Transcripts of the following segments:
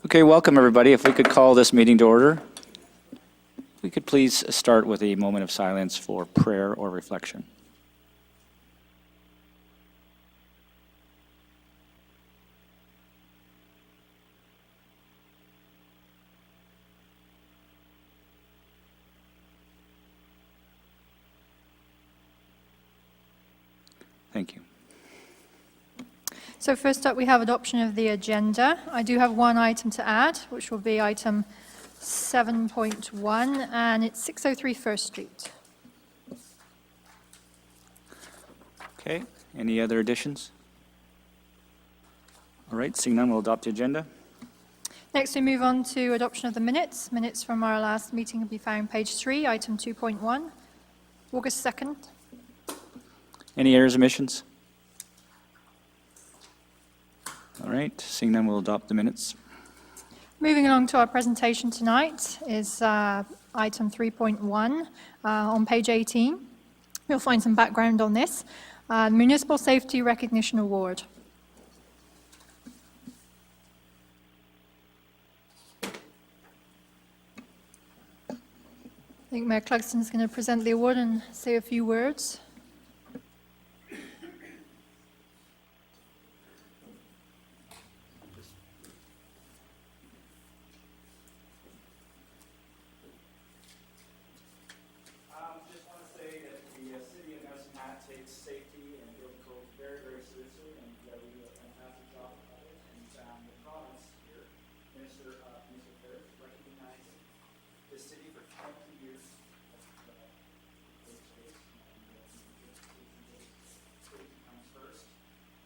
Okay, welcome everybody. If we could call this meeting to order, we could please start with a moment of silence for prayer or reflection. Thank you. So first up, we have adoption of the agenda. I do have one item to add, which will be item 7.1, and it's 603 First Street. Okay, any other additions? All right, seeing none, we'll adopt the agenda. Next, we move on to adoption of the minutes. Minutes from our last meeting can be found page 3, item 2.1, August 2nd. Any errors, omissions? All right, seeing none, we'll adopt the minutes. Moving along to our presentation tonight is item 3.1 on page 18. You'll find some background on this. Municipal Safety Recognition Award. I think Mayor Clugston is going to present the award and say a few words. Just want to say that the City of Medicine Hat takes safety and building codes very, very seriously, and we do a fantastic job of it. And the province here, Minister Ferris, recognizing the city for 20 years of safety comes first.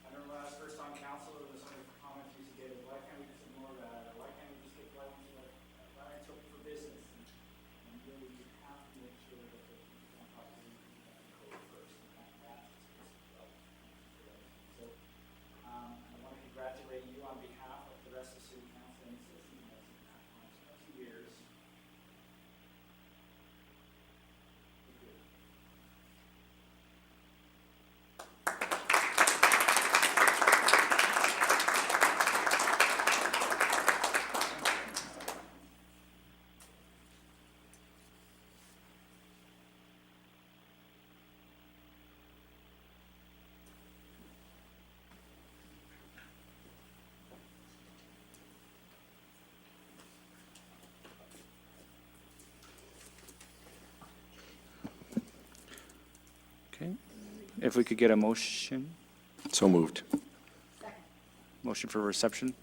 I remember when I was first on council, there was some comments used to get, why can't we just ignore that, or why can't we just get why it's open for business? And really, you have to make sure that the code first, and that's so I want to congratulate you on behalf of the rest of City Council and the citizens of 2 years. Okay, if we could get a motion. So moved. Motion for reception.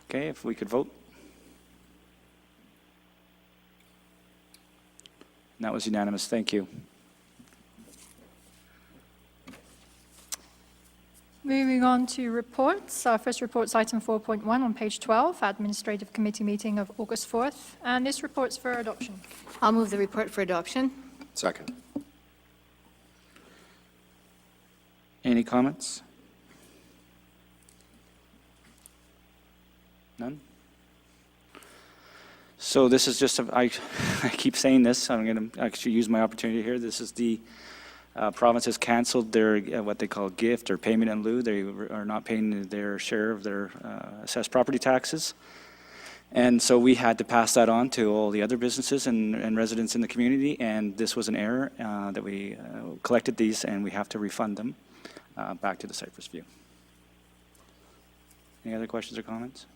Okay, if we could vote. And that was unanimous. Thank you. Moving on to reports. Our first report's item 4.1 on page 12, Administrative Committee meeting of August 4th, and this report's for adoption. I'll move the report for adoption. Second. Any comments? None? So this is just, I keep saying this, I'm going to actually use my opportunity here. This is the province has canceled their, what they call gift or payment in lieu. They are not paying their share of their assessed property taxes. And so we had to pass that on to all the other businesses and residents in the community, and this was an error that we collected these, and we have to refund them back to the Cypress View. Any other questions or comments?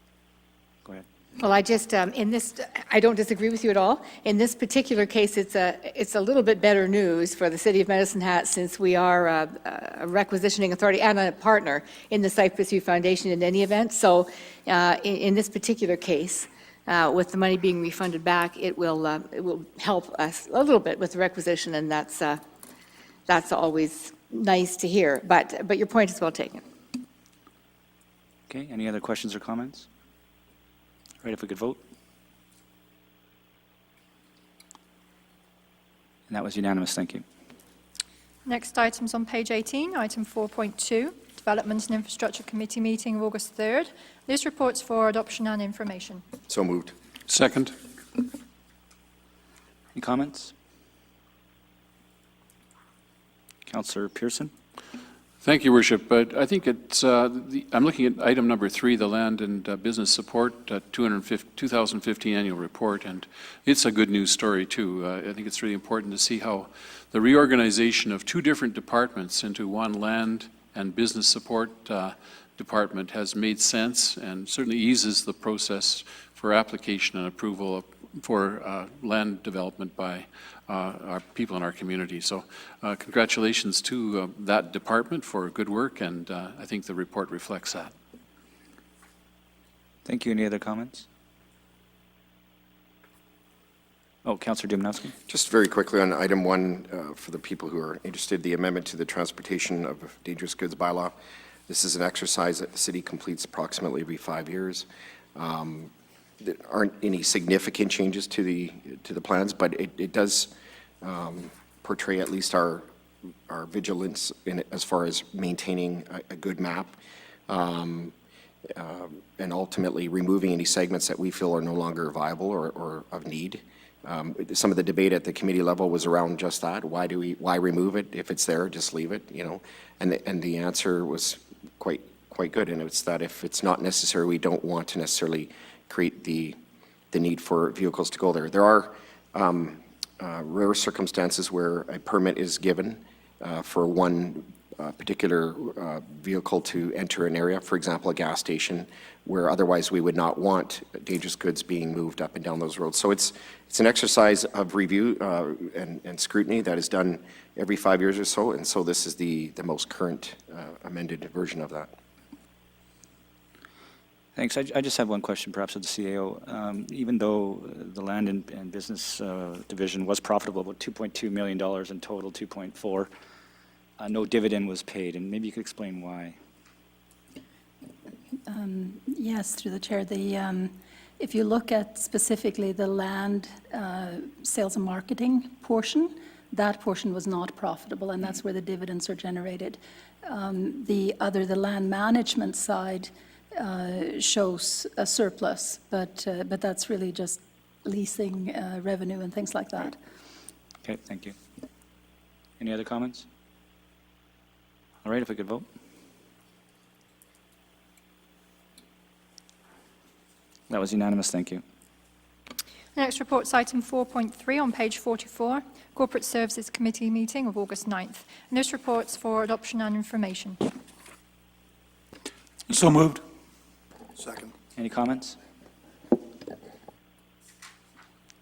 Go ahead. Well, I just, in this, I don't disagree with you at all. In this particular case, it's a little bit better news for the City of Medicine Hat, since we are a requisitioning authority and a partner in the Cypress View Foundation in any event. So in this particular case, with the money being refunded back, it will help us a little bit with the requisition, and that's always nice to hear. But your point is well taken. Okay, any other questions or comments? All right, if we could vote. And that was unanimous, thank you. Next item's on page 18, item 4.2, Development and Infrastructure Committee meeting of August 3rd. This report's for adoption and information. So moved. Second. Any comments? Councillor Pearson? Thank you, Worship. But I think it's, I'm looking at item number 3, the Land and Business Support 2015 Annual Report, and it's a good news story, too. I think it's really important to see how the reorganization of 2 different departments into one Land and Business Support department has made sense and certainly eases the process for application and approval for land development by our people in our community. So congratulations to that department for good work, and I think the report reflects that. Thank you. Any other comments? Oh, Councillor Domanowski. Just very quickly on item 1, for the people who are interested, the amendment to the Transportation of Dangerous Goods bylaw. This is an exercise that the city completes approximately every 5 years. There aren't any significant changes to the plans, but it does portray at least our vigilance in it as far as maintaining a good map, and ultimately removing any segments that we feel are no longer viable or of need. Some of the debate at the committee level was around just that. Why remove it? If it's there, just leave it, you know. And the answer was quite good, and it's that if it's not necessary, we don't want to necessarily create the need for vehicles to go there. There are rare circumstances where a permit is given for one particular vehicle to enter an area, for example, a gas station, where otherwise we would not want dangerous goods being moved up and down those roads. So it's an exercise of review and scrutiny that is done every 5 years or so, and so this is the most current amended version of that. Thanks. I just have one question, perhaps, of the CAO. Even though the Land and Business Division was profitable, about $2.2 million in total, 2.4, no dividend was paid, and maybe you could explain why. Yes, through the chair. If you look at specifically the land sales and marketing portion, that portion was not profitable, and that's where the dividends are generated. The land management side shows a surplus, but that's really just leasing revenue and things like that. Okay, thank you. Any other comments? All right, if we could vote. That was unanimous, thank you. Next report's item 4.3 on page 44, Corporate Services Committee meeting of August 9th. And this report's for adoption and information. So moved. Second. Any comments?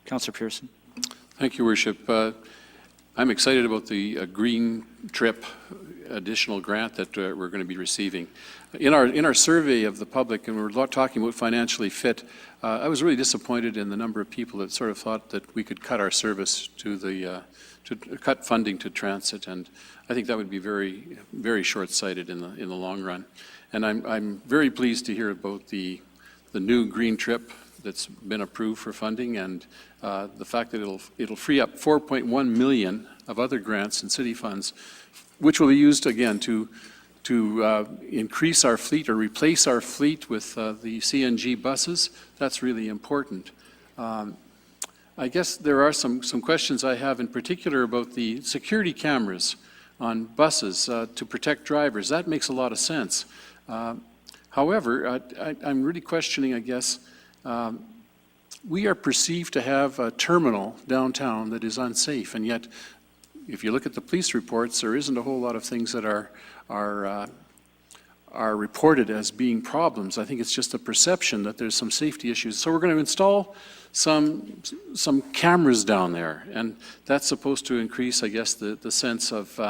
Councillor Pearson. Thank you, Worship. I'm excited about the Green Trip additional grant that we're going to be receiving. In our survey of the public, and we're talking about financially fit, I was really disappointed in the number of people that sort of thought that we could cut our service to cut funding to transit, and I think that would be very, very short-sighted in the long run. And I'm very pleased to hear about the new Green Trip that's been approved for funding, and the fact that it'll free up $4.1 million of other grants and city funds, which will be used again to increase our fleet or replace our fleet with the CNG buses. That's really important. I guess there are some questions I have in particular about the security cameras on buses to protect drivers. That makes a lot of sense. However, I'm really questioning, I guess, we are perceived to have a terminal downtown that is unsafe, and yet if you look at the police reports, there isn't a whole lot of things that are reported as being problems. I think it's just a perception that there's some safety issues. So we're going to install some cameras down there, and that's supposed to increase, I guess, the sense of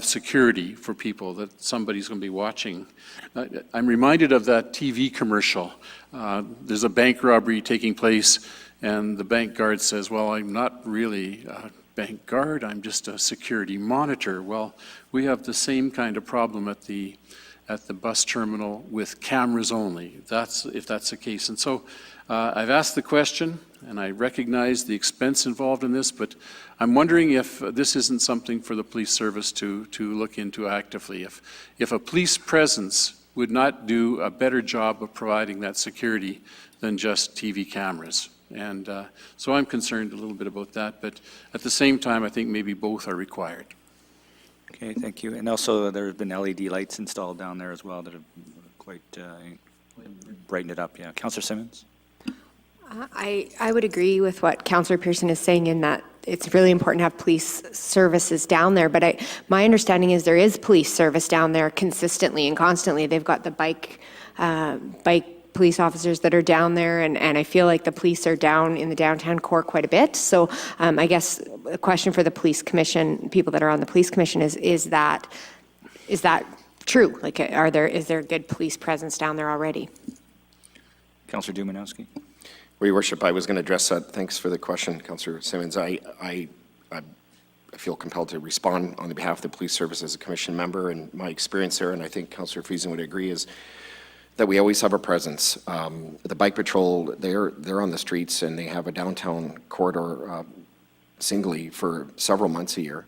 security for people, that somebody's going to be watching. I'm reminded of that TV commercial. There's a bank robbery taking place, and the bank guard says, well, I'm not really a bank guard, I'm just a security monitor. Well, we have the same kind of problem at the bus terminal with cameras only, if that's the case. And so I've asked the question, and I recognize the expense involved in this, but I'm wondering if this isn't something for the police service to look into actively. If a police presence would not do a better job of providing that security than just TV cameras. And so I'm concerned a little bit about that, but at the same time, I think maybe both are required. Okay, thank you. And also, there have been LED lights installed down there as well that have quite brightened it up. Yeah, Councillor Simmons? I would agree with what Councillor Pearson is saying in that it's really important to have police services down there. But my understanding is there is police service down there consistently and constantly. They've got the bike police officers that are down there, and I feel like the police are down in the downtown core quite a bit. So I guess a question for the police commission, people that are on the police commission, is that true? Like, is there a good police presence down there already? Councillor Dumanowski? Well, Your Worship, I was going to address that. Thanks for the question, Councillor Simmons. I feel compelled to respond on behalf of the police service as a commission member, and my experience there, and I think Councillor Friesen would agree, is that we always have a presence. The bike patrol, they're on the streets, and they have a downtown corridor singly for several months a year.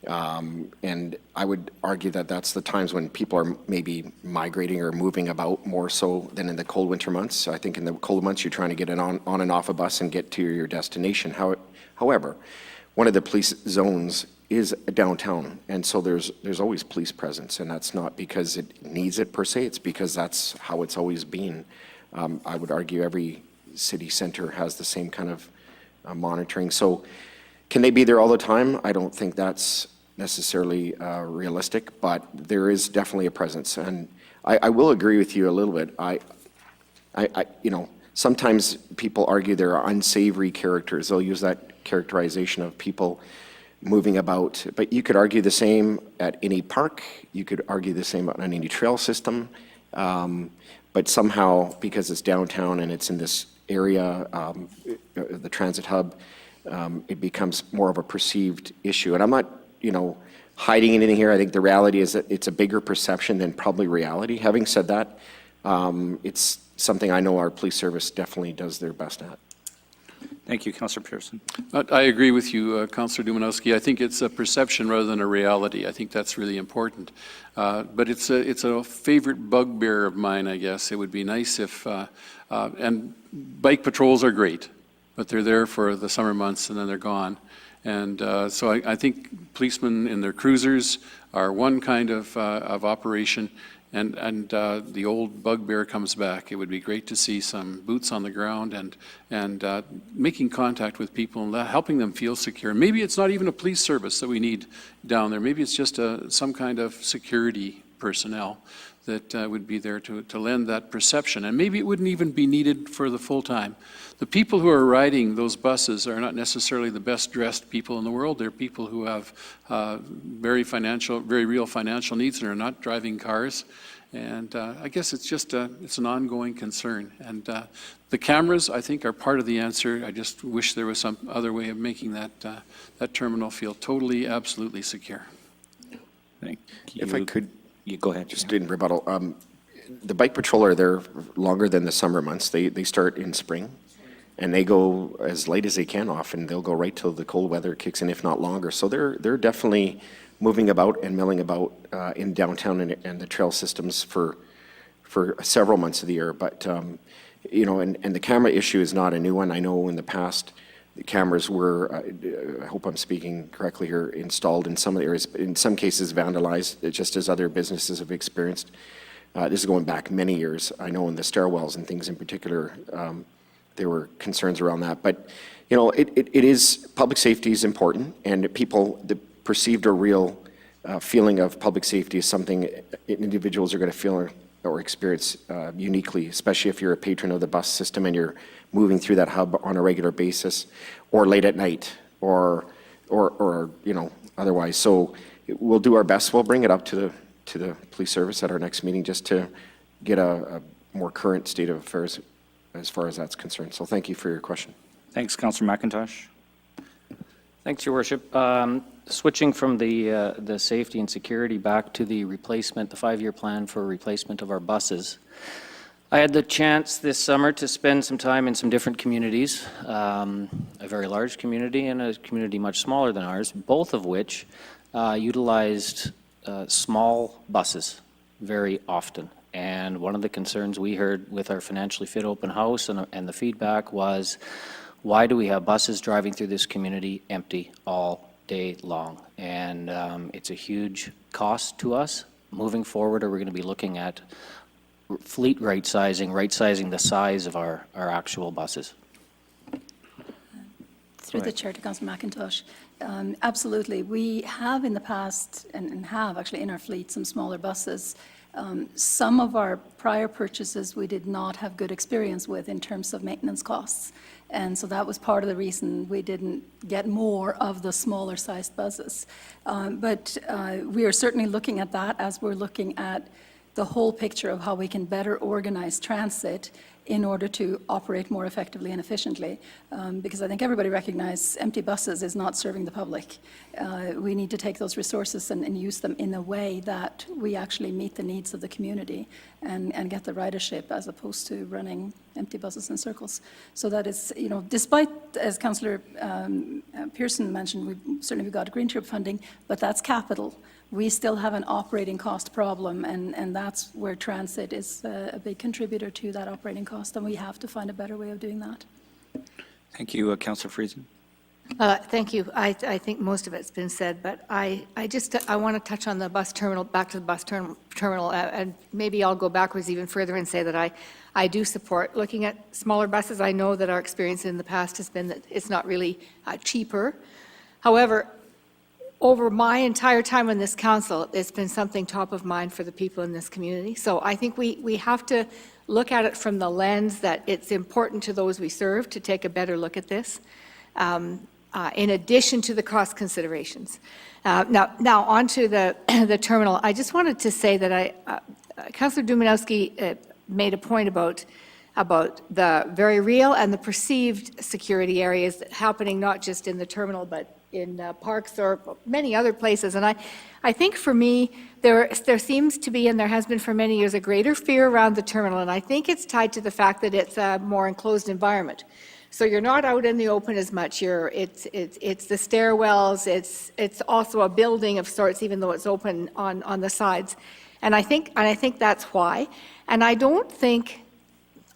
And I would argue that that's the times when people are maybe migrating or moving about more so than in the cold winter months. I think in the cold months, you're trying to get on and off a bus and get to your destination. However, one of the police zones is downtown, and so there's always police presence, and that's not because it needs it per se, it's because that's how it's always been. I would argue every city center has the same kind of monitoring. So can they be there all the time? I don't think that's necessarily realistic, but there is definitely a presence. And I will agree with you a little bit. Sometimes people argue there are unsavory characters. They'll use that characterization of people moving about, but you could argue the same at any park. You could argue the same on any trail system. But somehow, because it's downtown and it's in this area, the transit hub, it becomes more of a perceived issue. And I'm not, hiding anything here. I think the reality is that it's a bigger perception than probably reality. Having said that, it's something I know our police service definitely does their best at. Thank you, Councillor Pearson. I agree with you, Councillor Dumanowski. I think it's a perception rather than a reality. I think that's really important. But it's a favorite bugbear of mine, I guess. It would be nice if, and bike patrols are great, but they're there for the summer months and then they're gone. And so I think policemen in their cruisers are one kind of operation. And the old bugbear comes back. It would be great to see some boots on the ground and making contact with people and helping them feel secure. Maybe it's not even a police service that we need down there. Maybe it's just some kind of security personnel that would be there to lend that perception. And maybe it wouldn't even be needed for the full time. The people who are riding those buses are not necessarily the best dressed people in the world. They're people who have very real financial needs and are not driving cars. And I guess it's just it's an ongoing concern. And the cameras, I think, are part of the answer. I just wish there was some other way of making that terminal feel totally, absolutely secure. Thank you. If I could, you go ahead. just in rebuttal, the bike patrol are there longer than the summer months. They start in spring, and they go as late as they can often. They'll go right till the cold weather kicks in, if not longer. So they're definitely moving about and milling about in downtown and the trail systems for several months of the year. But, and the camera issue is not a new one. I know in the past, the cameras were, I hope I'm speaking correctly here, installed in some of the areas, in some cases vandalized, just as other businesses have experienced. This is going back many years. I know in the stairwells and things in particular, there were concerns around that. But, it is, public safety is important, and people, the perceived or real feeling of public safety is something individuals are going to feel or experience uniquely, especially if you're a patron of the bus system and you're moving through that hub on a regular basis, or late at night, or otherwise. So we'll do our best. We'll bring it up to the police service at our next meeting just to get a more current state of affairs as far as that's concerned. So thank you for your question. Thanks, Councillor McIntosh. Thanks, Your Worship. Switching from the safety and security back to the replacement, the 5-year plan for replacement of our buses. I had the chance this summer to spend some time in some different communities, a very large community and a community much smaller than ours, both of which utilized small buses very often. And one of the concerns we heard with our financially fit open house and the feedback was, why do we have buses driving through this community empty all day long. And it's a huge cost to us. Moving forward, are we going to be looking at fleet right-sizing the size of our actual buses? Through the chair to Councillor McIntosh. Absolutely. We have in the past, and have actually in our fleet, some smaller buses. Some of our prior purchases we did not have good experience with in terms of maintenance costs. And so that was part of the reason we didn't get more of the smaller sized buses. But we are certainly looking at that as we're looking at the whole picture of how we can better organize transit in order to operate more effectively and efficiently. Because I think everybody recognizes empty buses is not serving the public. We need to take those resources and use them in a way that we actually meet the needs of the community and get the ridership as opposed to running empty buses in circles. So that is, you know, despite, as Councillor Pearson mentioned, we've got green trip funding, but that's capital. We still have an operating cost problem, and that's where transit is a big contributor to that operating cost, and we have to find a better way of doing that. Thank you, Councillor Friesen. Thank you. I think most of it's been said, but I want to touch on the bus terminal, back to the bus terminal, and maybe I'll go backwards even further and say that I do support looking at smaller buses. I know that our experience in the past has been that it's not really cheaper. However, over my entire time on this council, it's been something top of mind for the people in this community. So I think we have to look at it from the lens that it's important to those we serve to take a better look at this, in addition to the cost considerations. Now on to the terminal. I just wanted to say that Councillor Dominowski made a point about the very real and the perceived security areas happening not just in the terminal, but in parks or many other places. And I think for me, there seems to be, and there has been for many years, a greater fear around the terminal. And I think it's tied to the fact that it's a more enclosed environment. So you're not out in the open as much. It's the stairwells. It's also a building of sorts, even though it's open on the sides. And I think that's why. And I don't think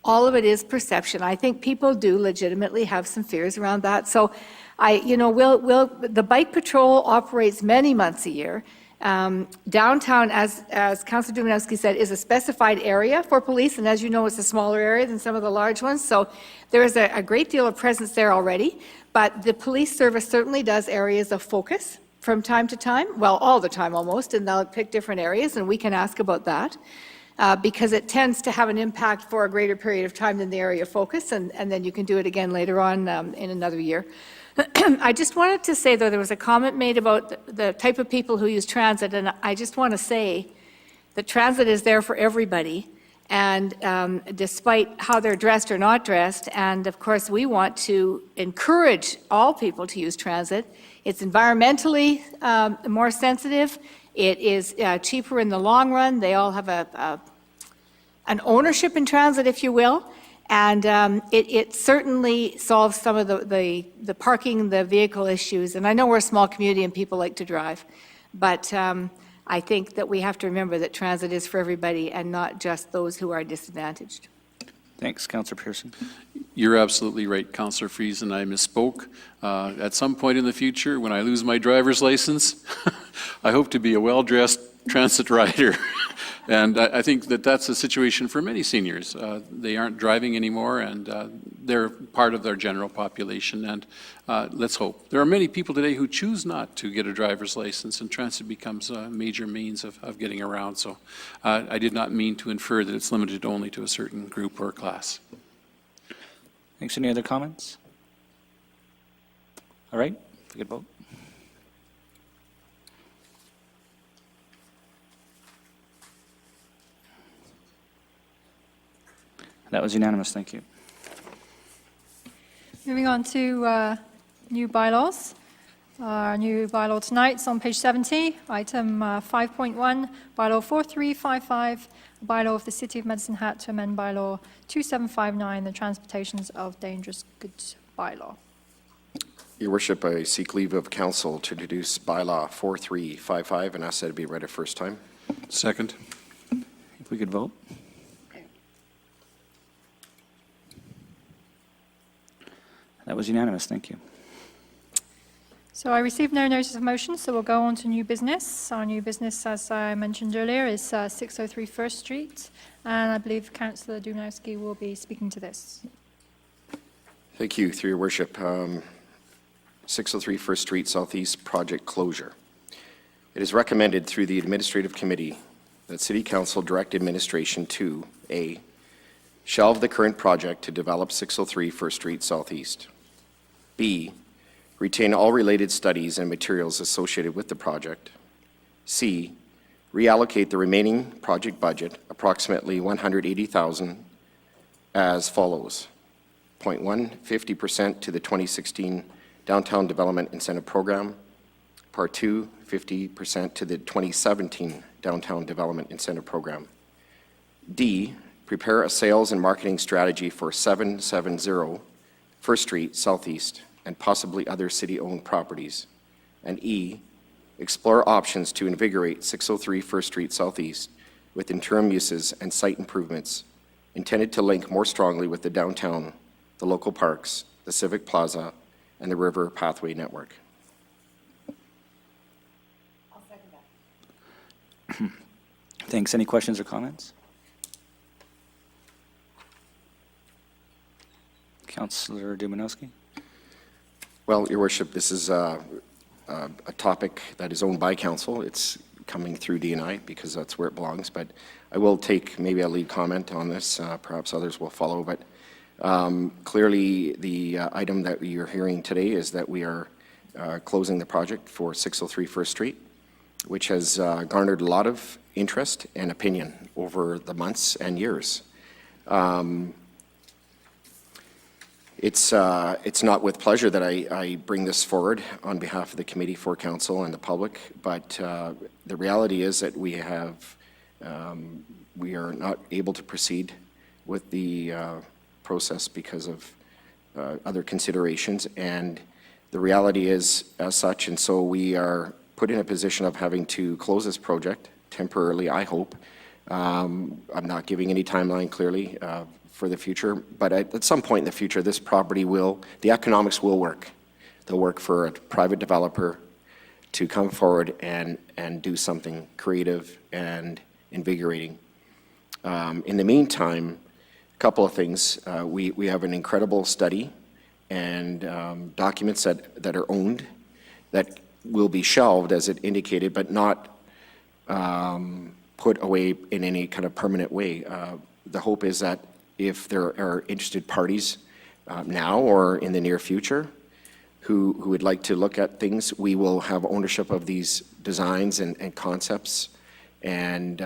all of it is perception. I think people do legitimately have some fears around that. So the bike patrol operates many months a year. Downtown, as Councillor Dominowski said, is a specified area for police, and as you know, it's a smaller area than some of the large ones. So there is a great deal of presence there already. But the police service certainly does areas of focus from time to time, well, all the time almost, and they'll pick different areas, and we can ask about that. Because it tends to have an impact for a greater period of time than the area of focus, and then you can do it again later on in another year. I just wanted to say, though, there was a comment made about the type of people who use transit, and I just want to say that transit is there for everybody, and despite how they're dressed or not dressed, and of course we want to encourage all people to use transit. It's environmentally more sensitive. It is cheaper in the long run. They all have an ownership in transit, if you will. And it certainly solves some of the parking, the vehicle issues. And I know we're a small community and people like to drive. But I think that we have to remember that transit is for everybody and not just those who are disadvantaged. Thanks, Councillor Pearson. You're absolutely right, Councillor Friesen. I misspoke. At some point in the future, when I lose my driver's license, I hope to be a well-dressed transit rider. And I think that that's the situation for many seniors. They aren't driving anymore, and they're part of their general population. And let's hope. There are many people today who choose not to get a driver's license, and transit becomes a major means of getting around. So I did not mean to infer that it's limited only to a certain group or class. Thanks. Any other comments? All right, we could vote. That was unanimous. Thank you. Moving on to new bylaws. Our new bylaw tonight is on page 70, item 5.1, bylaw 4355, bylaw of the City of Medicine Hat to amend bylaw 2759, the transportations of dangerous goods bylaw. Your Worship, I seek leave of council to introduce bylaw 4355 and ask that it be read a first time. Second. If we could vote. That was unanimous. Thank you. So I received no notice of motion, so we'll go on to new business. Our new business, as I mentioned earlier, is 603 First Street, and I believe Councillor Dunowski will be speaking to this. Thank you, through your worship. 603 First Street Southeast project closure. It is recommended through the Administrative Committee that City Council direct administration to A, shelve the current project to develop 603 First Street Southeast. B, retain all related studies and materials associated with the project. C, reallocate the remaining project budget, approximately $180,000, as follows. Point 1, 50% to the 2016 Downtown Development Incentive Program. Part 2, 50% to the 2017 Downtown Development Incentive Program. D, prepare a sales and marketing strategy for 770 First Street Southeast and possibly other city-owned properties. And E, explore options to invigorate 603 First Street Southeast with interim uses and site improvements intended to link more strongly with the downtown, the local parks, the Civic Plaza, and the River Pathway Network. Thanks. Any questions or comments? Councillor Dumanowski? Well, Your Worship, this is a topic that is owned by council. It's coming through D&I because that's where it belongs, but I will take maybe a lead comment on this. Perhaps others will follow, but clearly the item that you're hearing today is that we are closing the project for 603 First Street, which has garnered a lot of interest and opinion over the months and years. It's not with pleasure that I bring this forward on behalf of the committee for council and the public, but the reality is that we are not able to proceed with the process because of other considerations, and the reality is as such, and so we are put in a position of having to close this project temporarily, I hope. I'm not giving any timeline clearly for the future, but at some point in the future, this property the economics will work. They'll work for a private developer to come forward and do something creative and invigorating. In the meantime, a couple of things. We have an incredible study and documents that are owned that will be shelved, as it indicated, but not put away in any kind of permanent way. The hope is that if there are interested parties now or in the near future who would like to look at things, we will have ownership of these designs and concepts and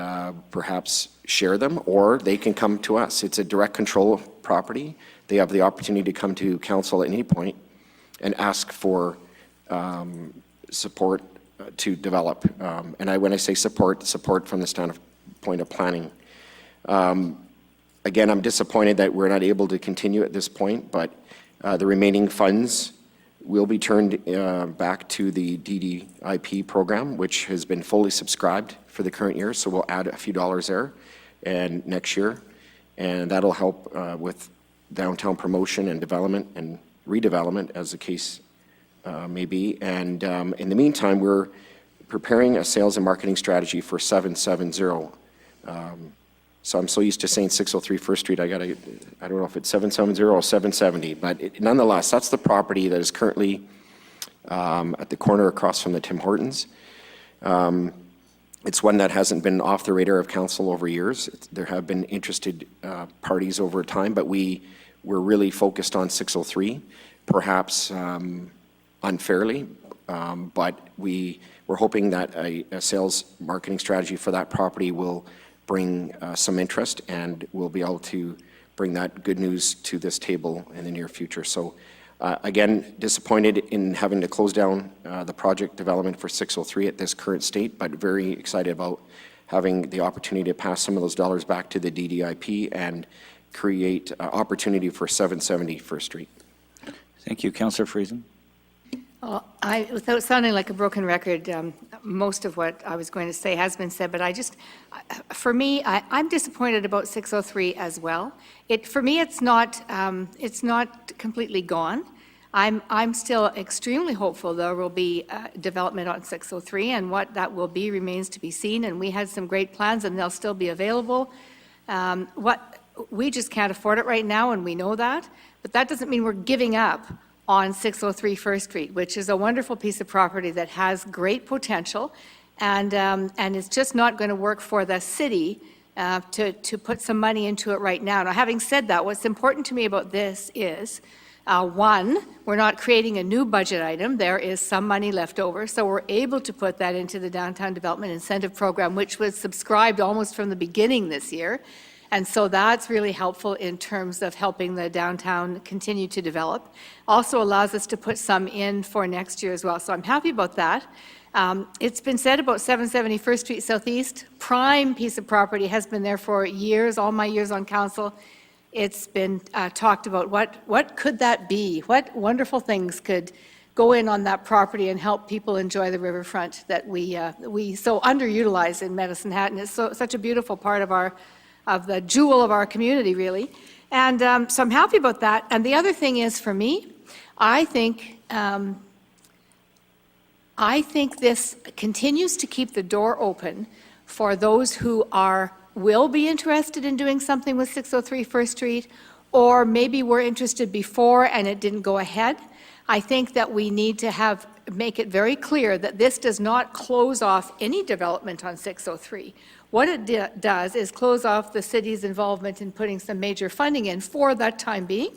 perhaps share them, or they can come to us. It's a direct control property. They have the opportunity to come to council at any point and ask for support to develop. And when I say support from the standpoint of planning. Again, I'm disappointed that we're not able to continue at this point, but the remaining funds will be turned back to the DDIP program, which has been fully subscribed for the current year, so we'll add a few dollars there and next year, and that'll help with downtown promotion and development and redevelopment, as the case may be. And in the meantime, we're preparing a sales and marketing strategy for 770. So I'm so used to saying 603 First Street, I don't know if it's 770 or 770, but nonetheless, that's the property that is currently at the corner across from the Tim Hortons. It's one that hasn't been off the radar of council over years. There have been interested parties over time, but we're really focused on 603, perhaps unfairly, but we're hoping that a sales marketing strategy for that property will bring some interest, and we'll be able to bring that good news to this table in the near future. So again, disappointed in having to close down the project development for 603 at this current state, but very excited about having the opportunity to pass some of those dollars back to the DDIP and create opportunity for 770 First Street. Thank you. Councillor Friesen? Without sounding like a broken record, most of what I was going to say has been said, but for me, I'm disappointed about 603 as well. For me, it's not completely gone. I'm still extremely hopeful there will be development on 603, and what that will be remains to be seen, and we had some great plans, and they'll still be available. We just can't afford it right now, and we know that, but that doesn't mean we're giving up on 603 First Street, which is a wonderful piece of property that has great potential, and it's just not going to work for the city to put some money into it right now. Now, having said that, what's important to me about this is, one, we're not creating a new budget item. There is some money left over, so we're able to put that into the Downtown Development Incentive Program, which was subscribed almost from the beginning this year. And so that's really helpful in terms of helping the downtown continue to develop. Also allows us to put some in for next year as well. So I'm happy about that. It's been said about 770 First Street Southeast, prime piece of property, has been there for years, all my years on council. It's been talked about what could that be? What wonderful things could go in on that property and help people enjoy the riverfront that we so underutilize in Medicine Hat, and it's such a beautiful part of the jewel of our community, really. And so I'm happy about that. And the other thing is, for me, I think this continues to keep the door open for those who will be interested in doing something with 603 First Street, or maybe were interested before and it didn't go ahead. I think that we need to make it very clear that this does not close off any development on 603. What it does is close off the city's involvement in putting some major funding in for that time being,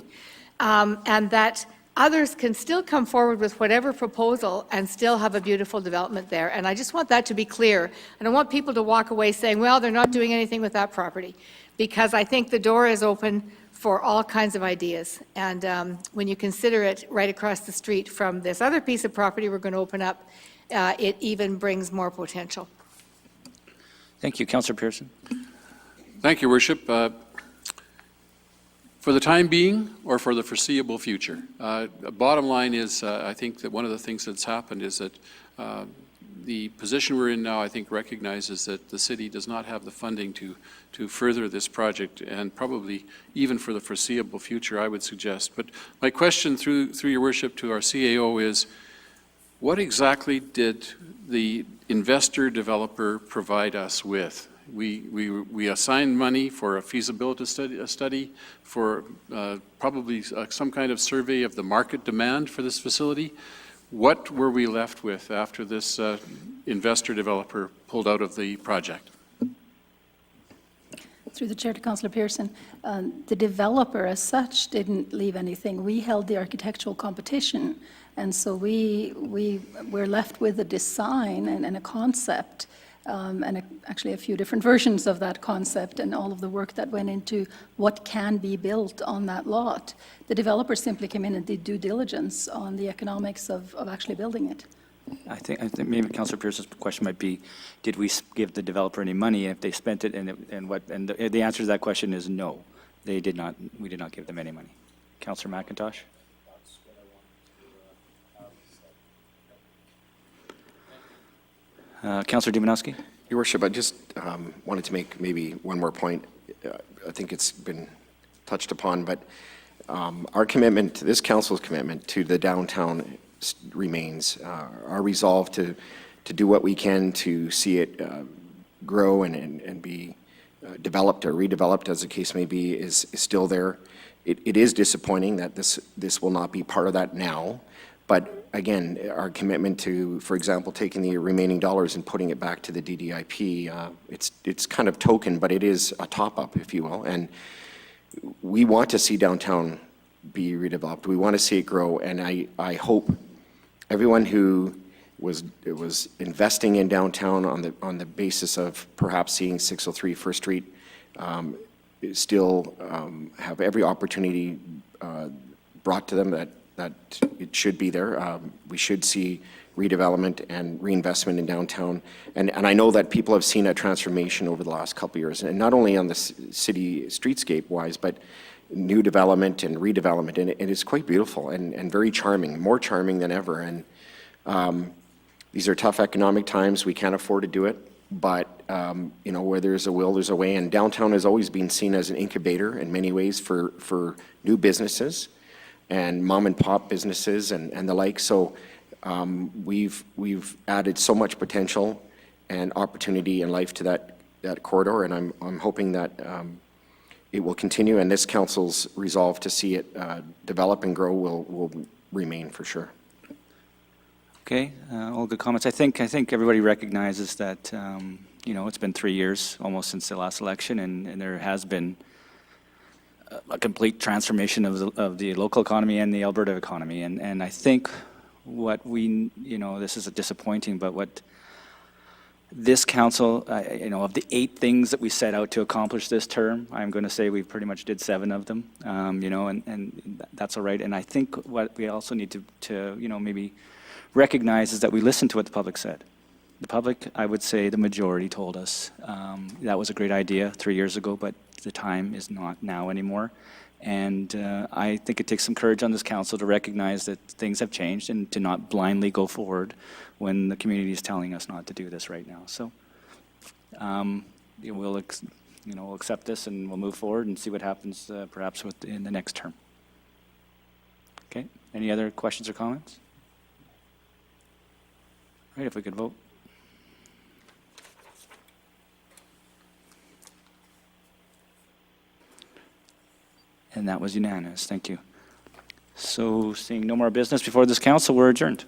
and that others can still come forward with whatever proposal and still have a beautiful development there. And I just want that to be clear. I don't want people to walk away saying, well, they're not doing anything with that property, because I think the door is open for all kinds of ideas. And when you consider it right across the street from this other piece of property we're going to open up, it even brings more potential. Thank you. Councillor Pearson. Thank you, Worship. For the time being, or for the foreseeable future, bottom line is, I think that one of the things that's happened is that the position we're in now, I think, recognizes that the city does not have the funding to further this project, and probably even for the foreseeable future, I would suggest. But my question through your worship to our CAO is, what exactly did the investor developer provide us with? We assigned money for a feasibility study for probably some kind of survey of the market demand for this facility. What were we left with after this investor developer pulled out of the project? Through the chair to Councillor Pearson, the developer as such didn't leave anything. We held the architectural competition, and so we're left with a design and a concept, and actually a few different versions of that concept, and all of the work that went into what can be built on that lot. The developer simply came in and did due diligence on the economics of actually building it. I think maybe Councillor Pearson's question might be, did we give the developer any money? And if they spent it, and the answer to that question is no, they did not. We did not give them any money. Councillor McIntosh. Councillor Dimanowski. Your Worship, I just wanted to make maybe one more point. I think it's been touched upon, but our commitment, this council's commitment to the downtown remains. Our resolve to do what we can to see it grow and be developed or redeveloped, as the case may be, is still there. It is disappointing that this will not be part of that now. But again, our commitment to, for example, taking the remaining dollars and putting it back to the DDIP, it's kind of token, but it is a top-up, if you will. And we want to see downtown be redeveloped. We want to see it grow, and I hope everyone who was investing in downtown on the basis of perhaps seeing 603 First Street still have every opportunity brought to them that it should be there. We should see redevelopment and reinvestment in downtown. And I know that people have seen a transformation over the last couple of years, and not only on the city streetscape-wise, but new development and redevelopment, and it is quite beautiful and very charming, more charming than ever. And these are tough economic times. We can't afford to do it, but you know, where there's a will, there's a way. And downtown has always been seen as an incubator in many ways for new businesses. and mom and pop businesses and the like. So we've added so much potential and opportunity and life to that corridor, and I'm hoping that it will continue, and this council's resolve to see it develop and grow will remain for sure. Okay, all good comments. I think everybody recognizes that, it's been 3 years almost since the last election, and there has been a complete transformation of the local economy and the Alberta economy. And I think what this is disappointing, but what this council, of the 8 things that we set out to accomplish this term, I'm going to say we pretty much did 7 of them, and that's all right. And I think what we also need to maybe recognize is that we listened to what the public said. The public, I would say the majority told us that was a great idea 3 years ago, but the time is not now anymore. And I think it takes some courage on this council to recognize that things have changed and to not blindly go forward when the community is telling us not to do this right now. So we'll accept this and we'll move forward and see what happens perhaps in the next term. Okay, any other questions or comments? All right, if we could vote. And that was unanimous. Thank you. So seeing no more business before this council, we're adjourned.